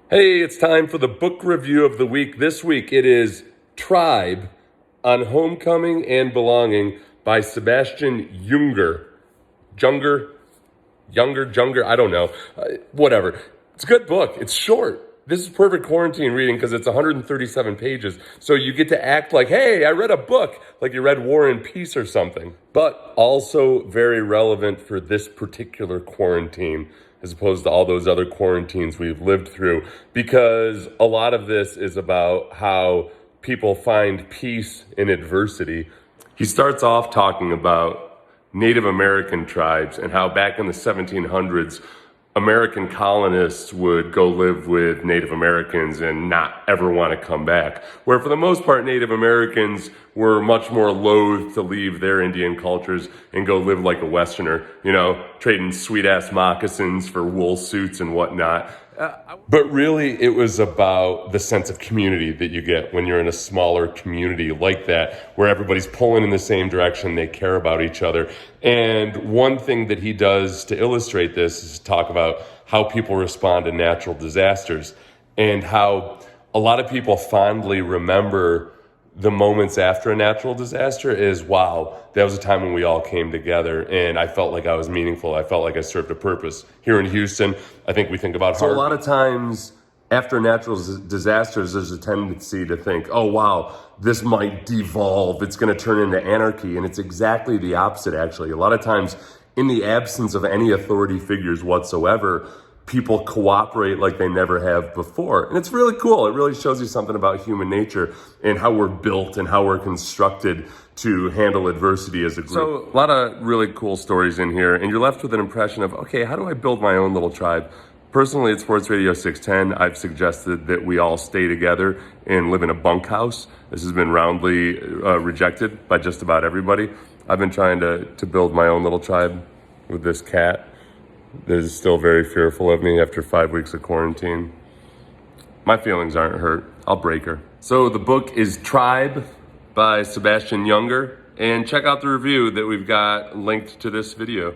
Hey, it's time for the book review of the week. This week it is Tribe on Homecoming and Belonging by Sebastian Junger. Junger, I don't know. Whatever. It's a good book. It's short. This is perfect quarantine reading because it's 137 pages. So you get to act like, hey, I read a book, like you read War and Peace or something. But also very relevant for this particular quarantine, as opposed to all those other quarantines we've lived through, because a lot of this is about how people find peace in adversity. He starts off talking about Native American tribes and how back in the 1700s, American colonists would go live with Native Americans and not ever want to come back. Where for the most part, Native Americans were much more loath to leave their Indian cultures and go live like a Westerner, trading sweet-ass moccasins for wool suits and whatnot. But really, it was about the sense of community that you get when you're in a smaller community like that, where everybody's pulling in the same direction, they care about each other. And one thing that he does to illustrate this is talk about how people respond to natural disasters and how a lot of people fondly remember the moments after a natural disaster is, wow, that was a time when we all came together and I felt like I was meaningful. I felt like I served a purpose. Here in Houston, I think we think about. So a lot of times after natural disasters, there's a tendency to think, oh, wow, this might devolve. It's going to turn into anarchy. And it's exactly the opposite, actually. A lot of times in the absence of any authority figures whatsoever, people cooperate like they never have before. And it's really cool. It really shows you something about human nature and how we're built and how we're constructed to handle adversity as a group. So a lot of really cool stories in here, and you're left with an impression of, okay, how do I build my own little tribe? Personally, at Sports Radio 610, I've suggested that we all stay together and live in a bunkhouse. This has been roundly rejected by just about everybody. I've been trying to build my own little tribe with this cat that is still very fearful of me after 5 weeks of quarantine. My feelings aren't hurt. I'll break her. So the book is Tribe by Sebastian Junger, and check out the review that we've got linked to this video.